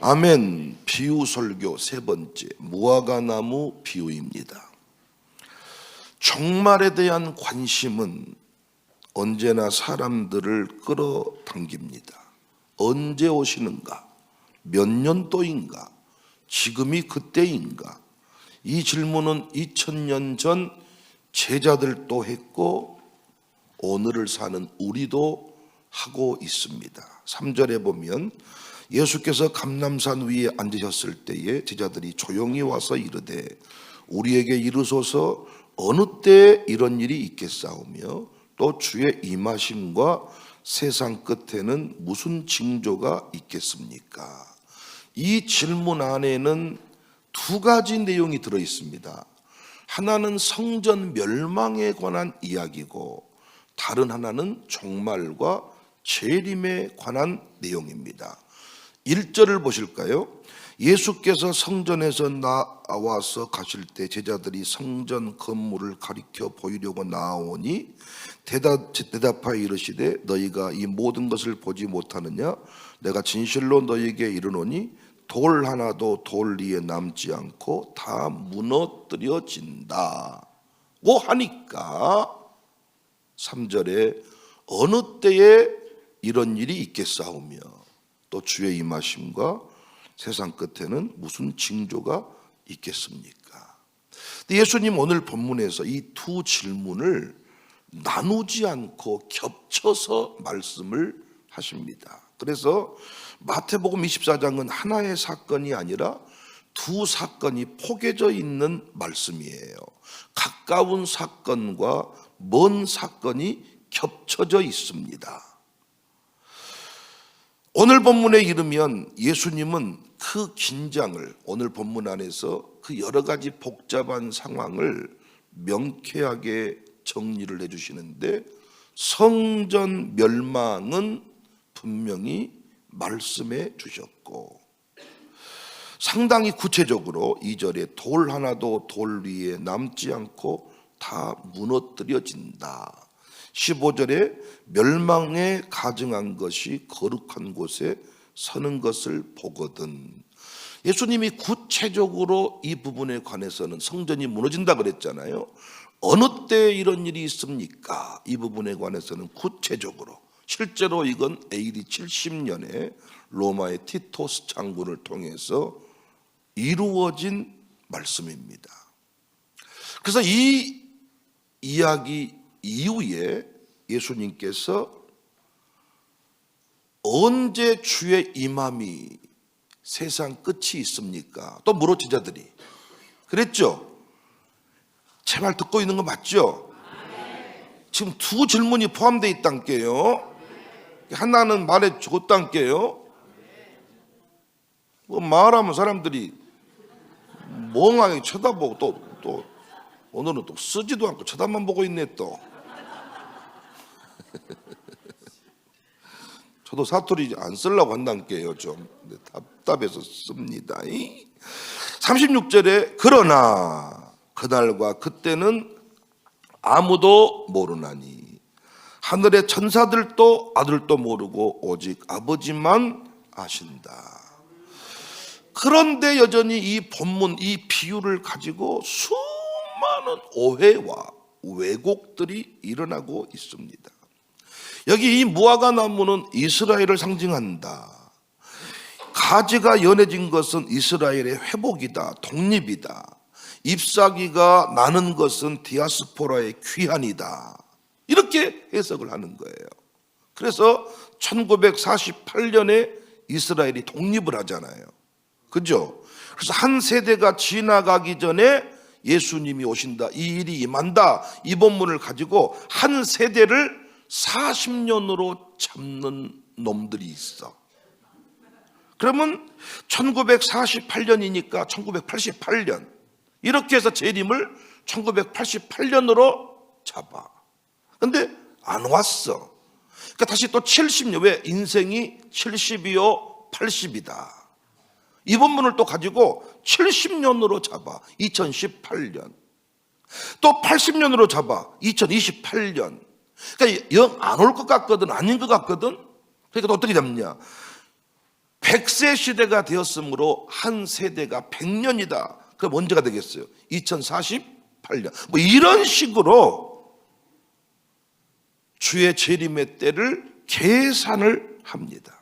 아멘. 비유 설교 세 번째, 무화과나무 비유입니다. 종말에 대한 관심은 언제나 사람들을 끌어당깁니다. 언제 오시는가? 몇 년도인가? 지금이 그때인가? 이 질문은 2000년 전 제자들도 했고 오늘을 사는 우리도 하고 있습니다. 3절에 보면 예수께서 감람산 위에 앉으셨을 때에 제자들이 조용히 와서 이르되 우리에게 이르소서 어느 때에 이런 일이 있겠사오며 또 주의 임하심과 세상 끝에는 무슨 징조가 있겠습니까? 이 질문 안에는 두 가지 내용이 들어 있습니다. 하나는 성전 멸망에 관한 이야기고 다른 하나는 종말과 재림에 관한 내용입니다. 1절을 보실까요? 예수께서 성전에서 나와서 가실 때 제자들이 성전 건물을 가리켜 보이려고 나오니 대답하여 이르시되 너희가 이 모든 것을 보지 못하느냐? 내가 진실로 너희에게 이르노니 돌 하나도 돌 위에 남지 않고 다 무너뜨려진다고 하니까 3절에 어느 때에 이런 일이 있겠사오며 또 주의 임하심과 세상 끝에는 무슨 징조가 있겠습니까? 예수님 오늘 본문에서 이 두 질문을 나누지 않고 겹쳐서 말씀을 하십니다. 그래서 마태복음 24장은 하나의 사건이 아니라 두 사건이 포개져 있는 말씀이에요. 가까운 사건과 먼 사건이 겹쳐져 있습니다. 오늘 본문에 이르면 예수님은 그 긴장을 오늘 본문 안에서 그 여러 가지 복잡한 상황을 명쾌하게 정리를 해주시는데 성전 멸망은 분명히 말씀해 주셨고 상당히 구체적으로 2절에 돌 하나도 돌 위에 남지 않고 다 무너뜨려진다. 15절에 멸망에 가증한 것이 거룩한 곳에 서는 것을 보거든. 예수님이 구체적으로 이 부분에 관해서는 성전이 무너진다 그랬잖아요. 어느 때 이런 일이 있습니까? 이 부분에 관해서는 구체적으로 실제로 이건 AD 70년에 로마의 티토스 장군을 통해서 이루어진 말씀입니다. 그래서 이 이야기 이후에 예수님께서 언제 주의 임함이 세상 끝이 있습니까? 또 물어 제자들이 그랬죠? 제 말 듣고 있는 거 맞죠? 지금 두 질문이 포함되어 있단게요. 하나는 말해 줬단게요. 뭐 말하면 사람들이 멍하게 쳐다보고 또 오늘은 또 쓰지도 않고 쳐다만 보고 있네 또. 저도 사투리 안 쓰려고 한다니까요. 좀 답답해서 씁니다. 36절에 그러나 그날과 그때는 아무도 모르나니 하늘의 천사들도 아들도 모르고 오직 아버지만 아신다. 그런데 여전히 이 본문 이 비유를 가지고 수많은 오해와 왜곡들이 일어나고 있습니다. 여기 이 무화과 나무는 이스라엘을 상징한다. 가지가 연해진 것은 이스라엘의 회복이다, 독립이다. ip사귀가 나는 것은 디아스포라의 귀환이다. 이렇게 해석을 하는 거예요. 그래서 1948년에 이스라엘이 독립을 하잖아요. 그죠? 그래서 한 세대가 지나가기 전에 예수님이 오신다, 이 일이 임한다, 이 본문을 가지고 한 세대를 40년으로 잡는 놈들이 있어. 그러면 1948년이니까 1988년 이렇게 해서 재림을 1988년으로 잡아. 근데 안 왔어. 그러니까 다시 또 70년, 왜 인생이 70이요 80이다. 이 본문을 또 가지고 70년으로 잡아. 2018년. 또 80년으로 잡아. 2028년. 그러니까 영 안 올 것 같거든, 아닌 것 같거든. 그러니까 또 어떻게 잡냐? 100세 시대가 되었으므로 한 세대가 100년이다. 그럼 언제가 되겠어요? 2048년. 뭐 이런 식으로 주의 재림의 때를 계산을 합니다.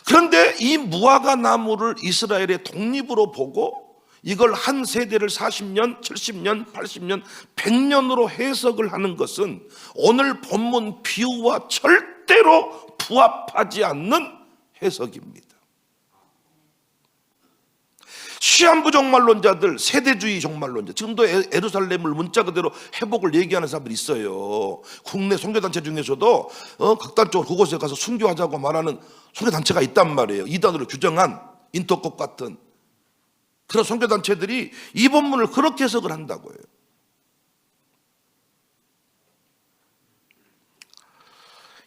그런데 이 무화과 나무를 이스라엘의 독립으로 보고 이걸 한 세대를 40년, 70년, 80년, 100년으로 해석을 하는 것은 오늘 본문 비유와 절대로 부합하지 않는 해석입니다. 시한부 종말론자들, 세대주의 종말론자, 지금도 예루살렘을 문자 그대로 회복을 얘기하는 사람들이 있어요. 국내 선교단체 중에서도 극단적으로 그곳에 가서 순교하자고 말하는 선교단체가 있단 말이에요. 이단으로 규정한 인터컵 같은 그런 선교단체들이 이 본문을 그렇게 해석을 한다고요.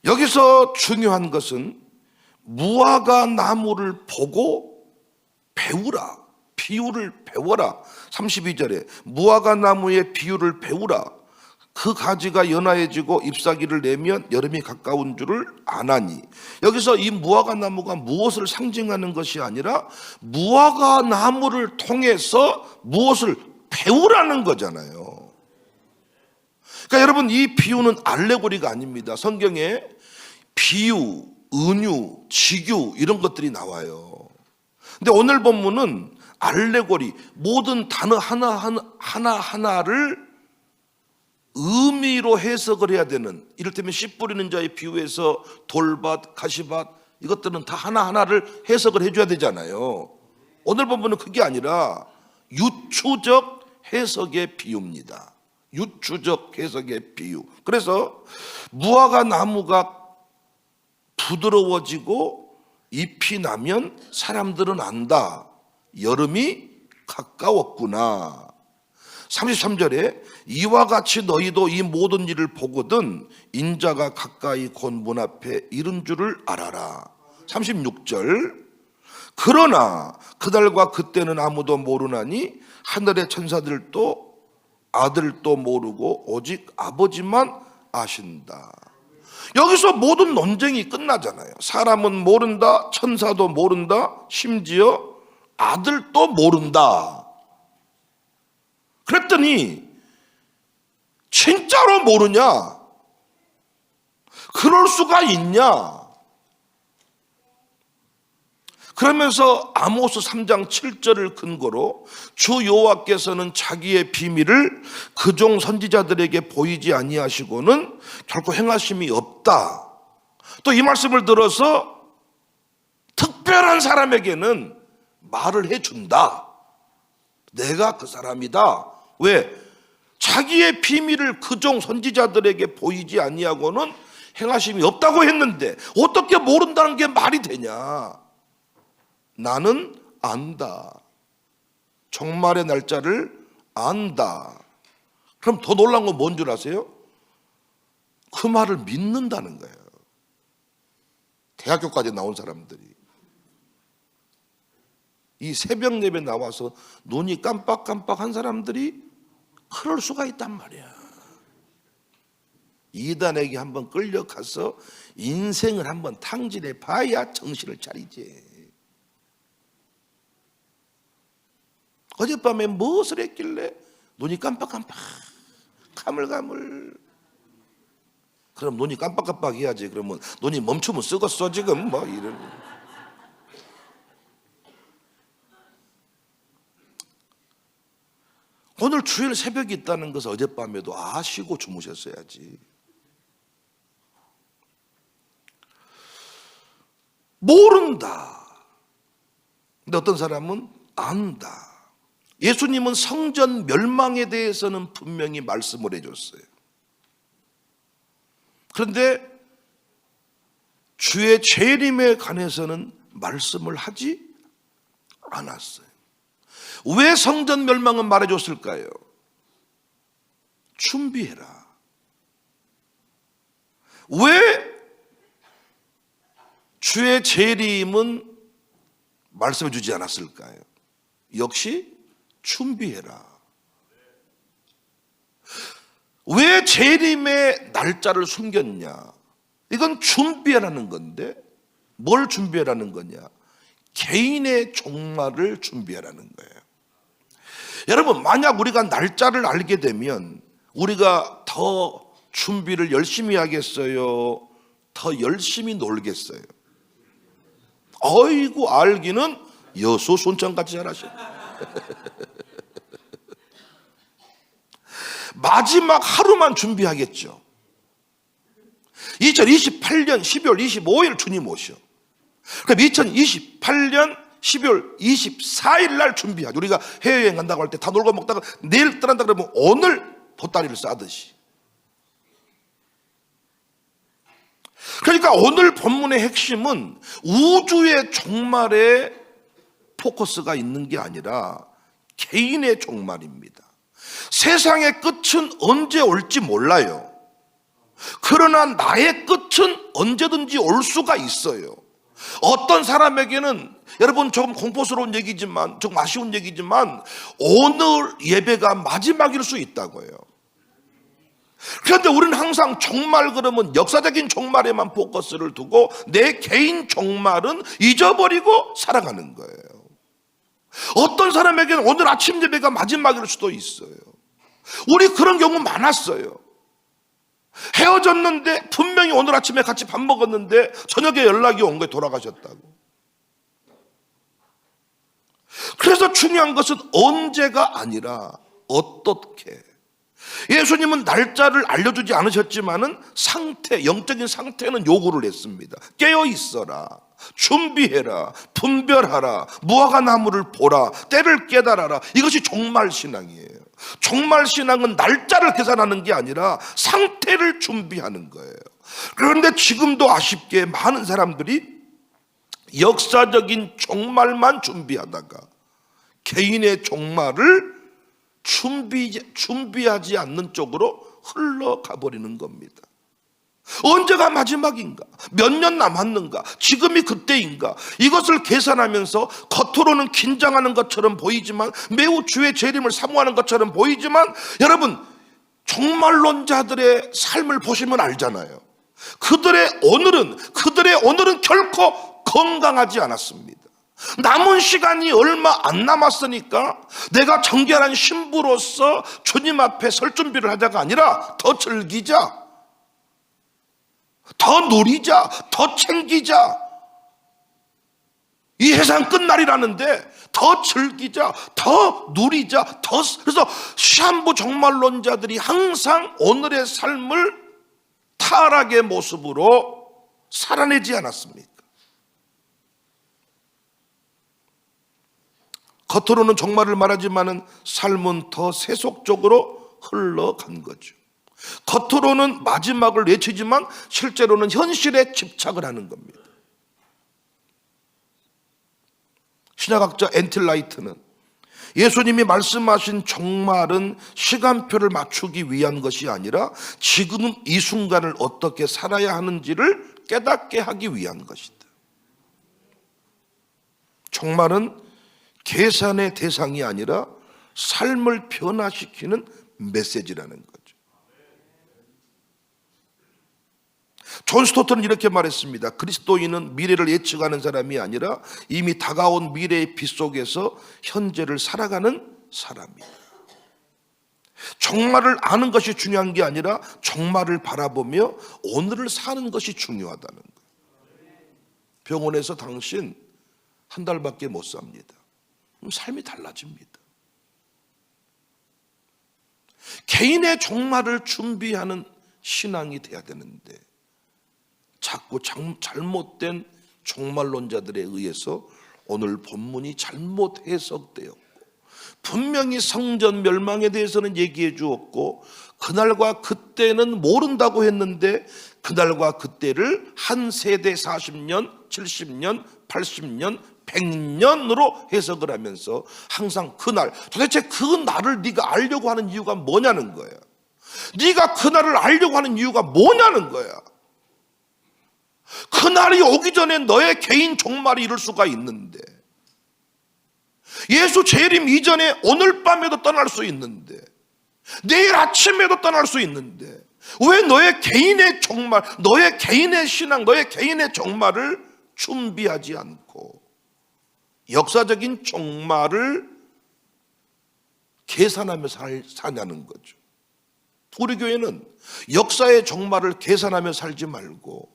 여기서 중요한 것은 무화과 나무를 보고 배우라. 비유를 배워라. 32절에 무화과 나무의 비유를 배우라. 그 가지가 연하해지고 잎사귀를 내면 여름이 가까운 줄을 아나니. 여기서 이 무화과 나무가 무엇을 상징하는 것이 아니라 무화과 나무를 통해서 무엇을 배우라는 거잖아요. 그러니까 여러분, 이 비유는 알레고리가 아닙니다. 성경에 비유, 은유, 직유 이런 것들이 나와요. 근데 오늘 본문은 알레고리, 모든 단어 하나하나를 의미로 해석을 해야 되는, 이를테면 씨 뿌리는 자의 비유에서 돌밭, 가시밭 이것들은 다 하나하나를 해석을 해줘야 되잖아요. 오늘 본문은 그게 아니라 유추적 해석의 비유입니다. 유추적 해석의 비유. 그래서 무화과 나무가 부드러워지고 잎이 나면 사람들은 안다. 여름이 가까웠구나. 33절에 이와 같이 너희도 이 모든 일을 보거든 인자가 가까이 곧 문 앞에 이른 줄을 알아라. 36절 그러나 그날과 그때는 아무도 모르나니 하늘의 천사들도 아들도 모르고 오직 아버지만 아신다. 여기서 모든 논쟁이 끝나잖아요. 사람은 모른다, 천사도 모른다, 심지어 아들도 모른다. 그랬더니 진짜로 모르냐? 그럴 수가 있냐? 그러면서 아모스 3장 7절을 근거로 주 여호와께서는 자기의 비밀을 그종 선지자들에게 보이지 아니하시고는 결코 행하심이 없다. 또 이 말씀을 들어서 특별한 사람에게는 말을 해준다. 내가 그 사람이다. 왜? 자기의 비밀을 그종 선지자들에게 보이지 아니하고는 행하심이 없다고 했는데 어떻게 모른다는 게 말이 되냐? 나는 안다. 종말의 날짜를 안다. 그럼 더 놀라운 건 뭔 줄 아세요? 그 말을 믿는다는 거예요. 대학교까지 나온 사람들이 이 새벽 예배 나와서 눈이 깜빡깜빡한 사람들이 그럴 수가 있단 말이야. 이단에게 한번 끌려가서 인생을 한번 탕진해 봐야 정신을 차리지. 어젯밤에 무엇을 했길래 눈이 깜빡깜빡 가물가물. 그럼 눈이 깜빡깜빡 해야지. 그러면 눈이 멈추면 썩었어 지금 뭐 이런. 오늘 주일 새벽이 있다는 것을 어젯밤에도 아시고 주무셨어야지. 모른다. 근데 어떤 사람은 안다. 예수님은 성전 멸망에 대해서는 분명히 말씀을 해줬어요. 그런데 주의 재림에 관해서는 말씀을 하지 않았어요. 왜 성전 멸망은 말해줬을까요? 준비해라. 왜 주의 재림은 말씀해 주지 않았을까요? 역시 준비해라. 왜 재림의 날짜를 숨겼냐? 이건 준비하라는 건데 뭘 준비하라는 거냐? 개인의 종말을 준비하라는 거예요. 여러분, 만약 우리가 날짜를 알게 되면 우리가 더 준비를 열심히 하겠어요? 더 열심히 놀겠어요? 어이구, 알기는 여수 순천같이 잘하셔. 마지막 하루만 준비하겠죠. 2028년 12월 25일 주님 오셔. 그럼 2028년 12월 24일 날 준비하죠. 우리가 해외여행 간다고 할 때 다 놀고 먹다가 내일 떠난다 그러면 오늘 보따리를 싸듯이. 그러니까 오늘 본문의 핵심은 우주의 종말에 포커스가 있는 게 아니라 개인의 종말입니다. 세상의 끝은 언제 올지 몰라요. 그러나 나의 끝은 언제든지 올 수가 있어요. 어떤 사람에게는, 여러분 조금 공포스러운 얘기지만, 조금 아쉬운 얘기지만, 오늘 예배가 마지막일 수 있다고요. 그런데 우리는 항상 종말 그러면 역사적인 종말에만 포커스를 두고 내 개인 종말은 잊어버리고 살아가는 거예요. 어떤 사람에게는 오늘 아침 예배가 마지막일 수도 있어요. 우리 그런 경우 많았어요. 헤어졌는데 분명히 오늘 아침에 같이 밥 먹었는데 저녁에 연락이 온 거예요. 돌아가셨다고. 그래서 중요한 것은 언제가 아니라 어떻게. 예수님은 날짜를 알려주지 않으셨지만은 상태, 영적인 상태는 요구를 했습니다. 깨어 있어라, 준비해라, 분별하라, 무화과 나무를 보라, 때를 깨달아라. 이것이 종말 신앙이에요. 종말 신앙은 날짜를 계산하는 게 아니라 상태를 준비하는 거예요. 그런데 지금도 아쉽게 많은 사람들이 역사적인 종말만 준비하다가 개인의 종말을 준비하지 않는 쪽으로 흘러가 버리는 겁니다. 언제가 마지막인가? 몇 년 남았는가? 지금이 그때인가? 이것을 계산하면서 겉으로는 긴장하는 것처럼 보이지만, 매우 주의 재림을 사모하는 것처럼 보이지만, 여러분 종말론자들의 삶을 보시면 알잖아요. 그들의 오늘은 결코 건강하지 않았습니다. 남은 시간이 얼마 안 남았으니까 내가 정결한 신부로서 주님 앞에 설 준비를 하자가 아니라 더 즐기자, 더 누리자, 더 챙기자. 이 세상 끝날이라는데 더 즐기자, 더 누리자, 그래서 시한부 종말론자들이 항상 오늘의 삶을 타락의 모습으로 살아내지 않았습니까? 겉으로는 종말을 말하지만은 삶은 더 세속적으로 흘러간 거죠. 겉으로는 마지막을 외치지만 실제로는 현실에 집착을 하는 겁니다. 신약학자 엔틸라이트는 예수님이 말씀하신 종말은 시간표를 맞추기 위한 것이 아니라 지금 이 순간을 어떻게 살아야 하는지를 깨닫게 하기 위한 것이다. 종말은 계산의 대상이 아니라 삶을 변화시키는 메시지라는 거죠. 존 스토트는 이렇게 말했습니다. 그리스도인은 미래를 예측하는 사람이 아니라 이미 다가온 미래의 빛 속에서 현재를 살아가는 사람이다. 종말을 아는 것이 중요한 게 아니라 종말을 바라보며 오늘을 사는 것이 중요하다는 거예요. 병원에서 당신 한 달밖에 못 삽니다. 그럼 삶이 달라집니다. 개인의 종말을 준비하는 신앙이 돼야 되는데 자꾸 잘못된 종말론자들에 의해서 오늘 본문이 잘못 해석되었고, 분명히 성전 멸망에 대해서는 얘기해 주었고 그날과 그때는 모른다고 했는데 그날과 그때를 한 세대 40년, 70년, 80년, 100년으로 해석을 하면서 항상 그날, 도대체 그 날을 네가 알려고 하는 이유가 뭐냐는 거야. 네가 그 날을 알려고 하는 이유가 뭐냐는 거야. 그 날이 오기 전에 너의 개인 종말이 이룰 수가 있는데, 예수 재림 이전에 오늘 밤에도 떠날 수 있는데, 내일 아침에도 떠날 수 있는데 왜 너의 개인의 종말, 너의 개인의 신앙, 너의 개인의 종말을 준비하지 않고 역사적인 종말을 계산하며 사냐는 거죠. 우리 교회는 역사의 종말을 계산하며 살지 말고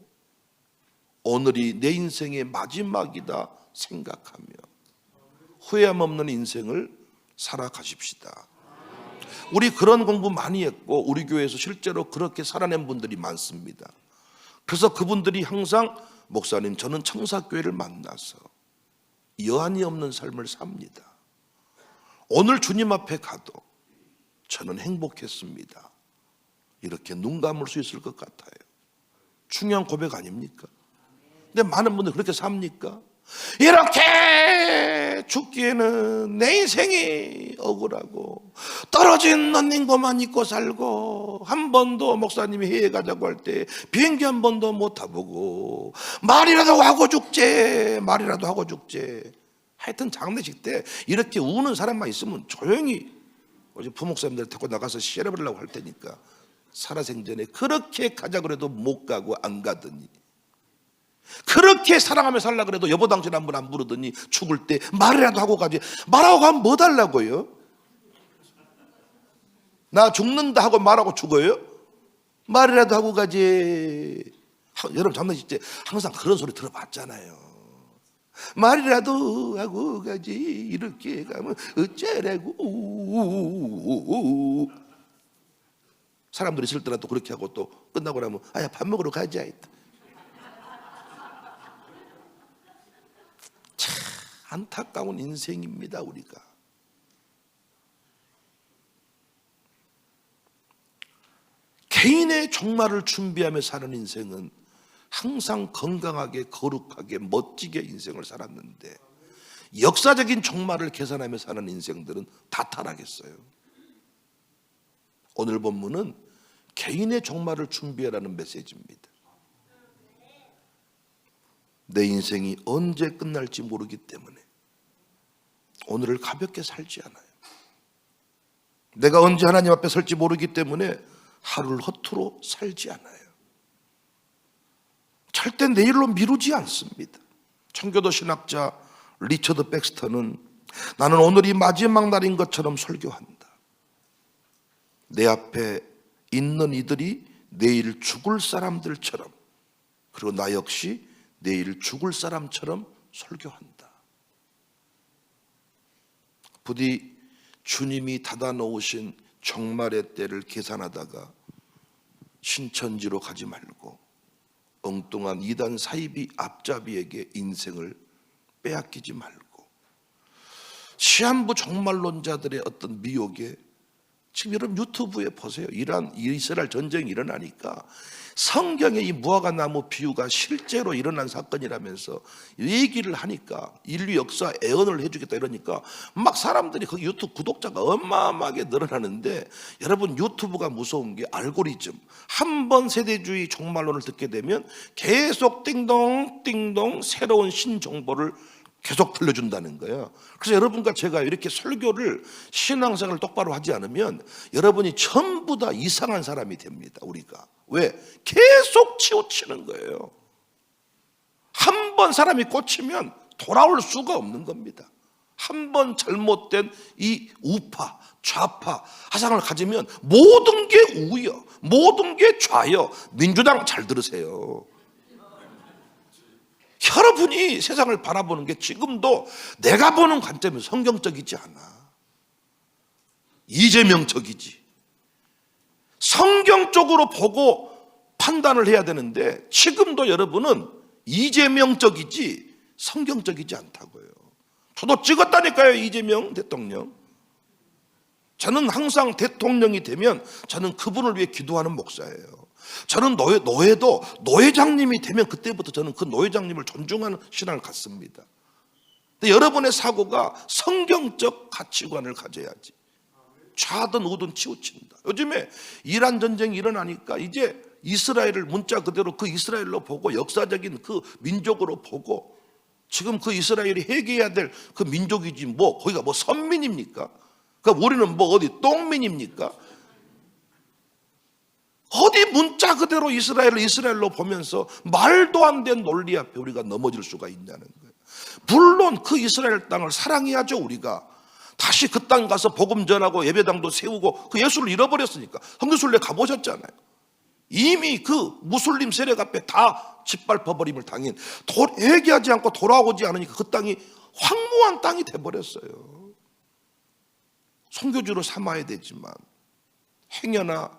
오늘이 내 인생의 마지막이다 생각하며 후회함 없는 인생을 살아가십시다. 우리 그런 공부 많이 했고 우리 교회에서 실제로 그렇게 살아낸 분들이 많습니다. 그래서 그분들이 항상 목사님, 저는 청사교회를 만나서 여한이 없는 삶을 삽니다. 오늘 주님 앞에 가도 저는 행복했습니다. 이렇게 눈 감을 수 있을 것 같아요. 중요한 고백 아닙니까? 근데 많은 분들이 그렇게 삽니까? 이렇게 죽기에는 내 인생이 억울하고 떨어진 런닝구만 입고 살고 한 번도 목사님이 해외 가자고 할 때 비행기 한 번도 못 타보고 말이라도 하고 죽제, 말이라도 하고 죽제. 하여튼 장례식 때 이렇게 우는 사람만 있으면 조용히 어제 부목사님들 데리고 나가서 씨름하려고 할 테니까 살아생전에 그렇게 가자 그래도 못 가고 안 가더니, 그렇게 사랑하며 살라 그래도 여보 당신 한 번 안 부르더니 죽을 때 말이라도 하고 가지. 말하고 가면 뭐 달라고요? 나 죽는다 하고 말하고 죽어요? 말이라도 하고 가지. 여러분 장례식 때 항상 그런 소리 들어봤잖아요. 말이라도 하고 가지. 이렇게 가면 어쩌라고. 사람들이 있을 때나 또 그렇게 하고 또 끝나고 나면 아야 밥 먹으러 가자. 참 안타까운 인생입니다. 우리가 개인의 종말을 준비하며 사는 인생은 항상 건강하게 거룩하게 멋지게 인생을 살았는데 역사적인 종말을 계산하며 사는 인생들은 다 타락했어요. 오늘 본문은 개인의 종말을 준비하라는 메시지입니다. 내 인생이 언제 끝날지 모르기 때문에 오늘을 가볍게 살지 않아요. 내가 언제 하나님 앞에 설지 모르기 때문에 하루를 허투루 살지 않아요. 절대 내일로 미루지 않습니다. 청교도 신학자 리처드 백스터는 나는 오늘이 마지막 날인 것처럼 설교한다. 내 앞에 있는 이들이 내일 죽을 사람들처럼, 그리고 나 역시 내일 죽을 사람처럼 설교한다. 부디 주님이 닫아놓으신 종말의 때를 계산하다가 신천지로 가지 말고 엉뚱한 이단 사이비 앞잡이에게 인생을 빼앗기지 말고 시한부 종말론자들의 어떤 미혹에, 지금 여러분 유튜브에 보세요. 이스라엘 전쟁이 일어나니까 성경의 이 무화과나무 비유가 실제로 일어난 사건이라면서 얘기를 하니까 인류 역사 애언을 해주겠다 이러니까 막 사람들이 거기 유튜브 구독자가 어마어마하게 늘어나는데, 여러분 유튜브가 무서운 게 알고리즘, 한 번 세대주의 종말론을 듣게 되면 계속 띵동 띵동 새로운 신정보를 계속 들려준다는 거예요. 그래서 여러분과 제가 이렇게 설교를 신앙생활을 똑바로 하지 않으면 여러분이 전부 다 이상한 사람이 됩니다. 우리가 왜? 계속 치우치는 거예요. 한 번 사람이 꽂히면 돌아올 수가 없는 겁니다. 한 번 잘못된 이 우파, 좌파, 사상을 가지면 모든 게 우여, 모든 게 좌여. 민주당 잘 들으세요. 여러분이 세상을 바라보는 게 지금도 내가 보는 관점이 성경적이지 않아. 이재명적이지. 성경적으로 보고 판단을 해야 되는데 지금도 여러분은 이재명적이지 성경적이지 않다고요. 저도 찍었다니까요. 이재명 대통령. 저는 항상 대통령이 되면 저는 그분을 위해 기도하는 목사예요. 저는 노예도 노회장님이 되면 그때부터 저는 그 노회장님을 존중하는 신앙을 갖습니다. 근데 여러분의 사고가 성경적 가치관을 가져야지. 좌든 우든 치우친다. 요즘에 이란 전쟁이 일어나니까 이제 이스라엘을 문자 그대로 그 이스라엘로 보고 역사적인 그 민족으로 보고, 지금 그 이스라엘이 회개해야 될 그 민족이지 뭐 거기가 뭐 선민입니까? 그러니까 우리는 뭐 어디 똥민입니까? 어디 문자 그대로 이스라엘을 이스라엘로 보면서 말도 안 되는 논리 앞에 우리가 넘어질 수가 있냐는 거예요. 물론 그 이스라엘 땅을 사랑해야죠. 우리가 다시 그 땅 가서 복음 전하고 예배당도 세우고, 그 예수를 잃어버렸으니까. 성교순례 가보셨잖아요. 이미 그 무슬림 세력 앞에 다 짓밟아버림을 당한, 회개하지 않고 돌아오지 않으니까 그 땅이 황무한 땅이 돼버렸어요. 선교주로 삼아야 되지만 행여나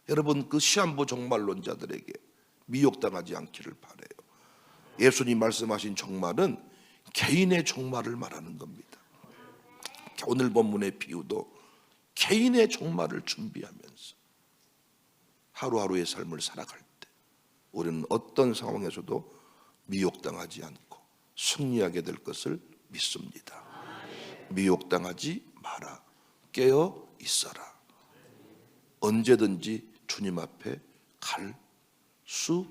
여러분 그 시한부 종말론자들에게 미혹당하지 않기를 바라요. 예수님 말씀하신 종말은 개인의 종말을 말하는 겁니다. 오늘 본문의 비유도 개인의 종말을 준비하면서 하루하루의 삶을 살아갈 때 우리는 어떤 상황에서도 미혹당하지 않고 승리하게 될 것을 믿습니다. 미혹당하지 마라. 깨어 있어라. 언제든지 주님 앞에 갈 수